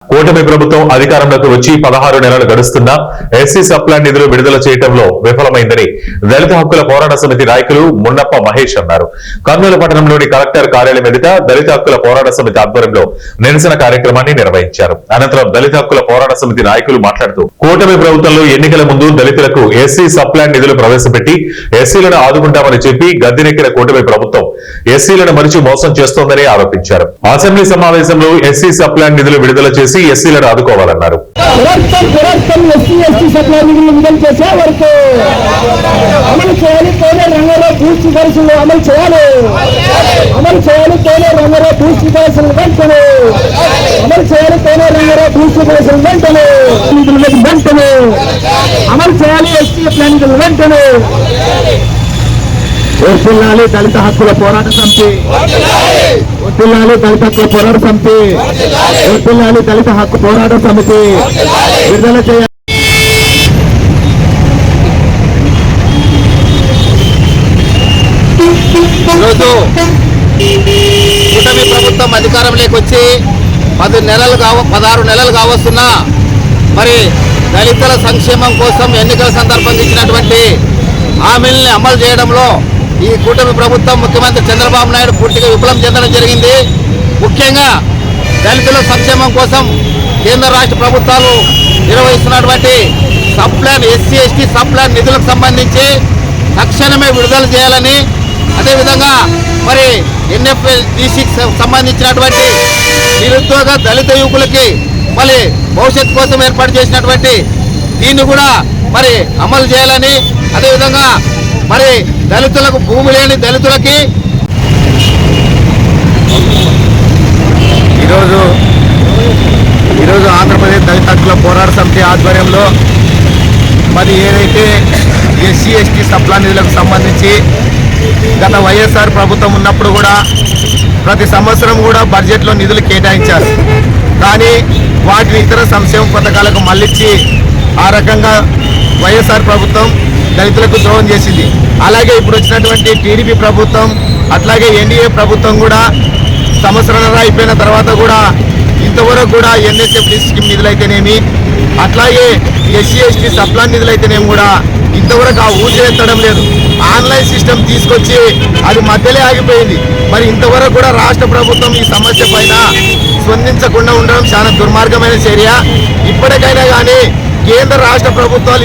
కూటమి ప్రభుత్వం అధికారంలోకి వచ్చి 16 నెలలు గడుస్తున్నా ఎస్సీ సప్లాన్ నిధులు విడుదల చేయడంలో విఫలమైందని దళిత హక్కుల పోరాట సమితి నాయకులు మున్నప్ప మహేష్ అన్నారు. కర్నూలు పట్టణంలోని కలెక్టర్ కార్యాలయం ఎదుట దళిత హక్కుల పోరాట సమితి ఆధ్వర్యంలో నిరసన కార్యక్రమాన్ని నిర్వహించారు. అనంతరం దళిత హక్కుల పోరాట సమితి నాయకులు మాట్లాడుతూ కూటమి ప్రభుత్వంలో ఎన్నికల ముందు దళితులకు ఎస్సీ సప్లాన్ నిధులు ప్రవేశపెట్టి ఎస్సీలను ఆదుకుంటామని చెప్పి గద్దెనెక్కిన కూటమి ప్రభుత్వం ఎస్సీలను మరిచి మోసం చేస్తోందని ఆరోపించారు. అసెంబ్లీ సమావేశంలో ఎస్సీ సప్లాన్ నిధులు విడుదల చేసి ఎస్సీలను ఆదుకోవాలన్నారు. అమలు చేయాలి కోనే రంగంలో పూర్తి పరిస్థితులు అమలు చేయాలి. అమలు చేయాలి కోనే రంగంలో పూర్తి పరిస్థితులు వెంటనే అమలు చేయాలి కోనే రంగంలో పూర్తి పరిస్థితులు వెంటనే వెంటనే అమలు చేయాలి. ఎస్సీ ప్లానింగ్ వెంటనే వర్ధిల్లాలి దళిత హక్కుల పోరాట సమితి, వర్ధిల్లాలి దళిత హక్కుల పోరాట సమితి, వర్ధిల్లాలి దళిత హక్కు పోరాట సమితి విడుదల చేయాలి. ఈరోజు కూటమి ప్రభుత్వం అధికారంలోకి వచ్చి 16 నెలలు కావస్తున్నా మరి దళితుల సంక్షేమం కోసం ఎన్నికల సందర్భంగా ఇచ్చినటువంటి హామీల్ని అమలు చేయడంలో ఈ కూటమి ప్రభుత్వం ముఖ్యమంత్రి చంద్రబాబు నాయుడు పూర్తిగా విఫలం చెందడం జరిగింది. ముఖ్యంగా దళితుల సంక్షేమం కోసం కేంద్ర రాష్ట్ర ప్రభుత్వాలు నిర్వహిస్తున్నటువంటి సప్లాన్ ఎస్సీ ఎస్టీ సప్లాన్ నిధులకు సంబంధించి తక్షణమే విడుదల చేయాలని, అదేవిధంగా మరి ఎన్ఎఫ్డిసికి సంబంధించినటువంటి నిరుద్యోగ దళిత యువకులకి మళ్ళీ భవిష్యత్తు కోసం ఏర్పాటు చేసినటువంటి దీన్ని కూడా మరి అమలు చేయాలని, అదేవిధంగా మరి దళితులకు భూమి లేని దళితులకి ఈరోజు ఆంధ్రప్రదేశ్ దళిత హక్కుల పోరాట సమితి ఆధ్వర్యంలో మరి ఏదైతే ఎస్సీ ఎస్టీ సప్లాన్ నిధులకు సంబంధించి గత వైఎస్ఆర్ ప్రభుత్వం ఉన్నప్పుడు కూడా ప్రతి సంవత్సరం కూడా బడ్జెట్లో నిధులు కేటాయించారు. కానీ వాటిని ఇతర సంక్షేమ పథకాలకు మళ్ళించి ఆ రకంగా వైఎస్ఆర్ ప్రభుత్వం దళితులకు ద్రోహం చేసింది. అలాగే ఇప్పుడు వచ్చినటువంటి టీడీపీ ప్రభుత్వం అట్లాగే ఎన్డీఏ ప్రభుత్వం కూడా సంవత్సరాల అయిపోయిన తర్వాత కూడా ఇంతవరకు కూడా ఎన్ఎస్ఎఫ్డి స్కీమ్ నిధులైతేనేమి అట్లాగే ఎస్సీ ఎస్టీ సప్లాన్ నిధులైతేనేమి కూడా ఇంతవరకు ఆ ఊసేత్తడం లేదు. ఆన్లైన్ సిస్టమ్ తీసుకొచ్చి అది మధ్యలో ఆగిపోయింది. మరి ఇంతవరకు కూడా రాష్ట్ర ప్రభుత్వం ఈ సమస్య పైన స్పందించకుండా ఉండడం చాలా దుర్మార్గమైన చర్య. ఇప్పటికైనా కానీ కేంద్ర రాష్ట్ర ప్రభుత్వాలు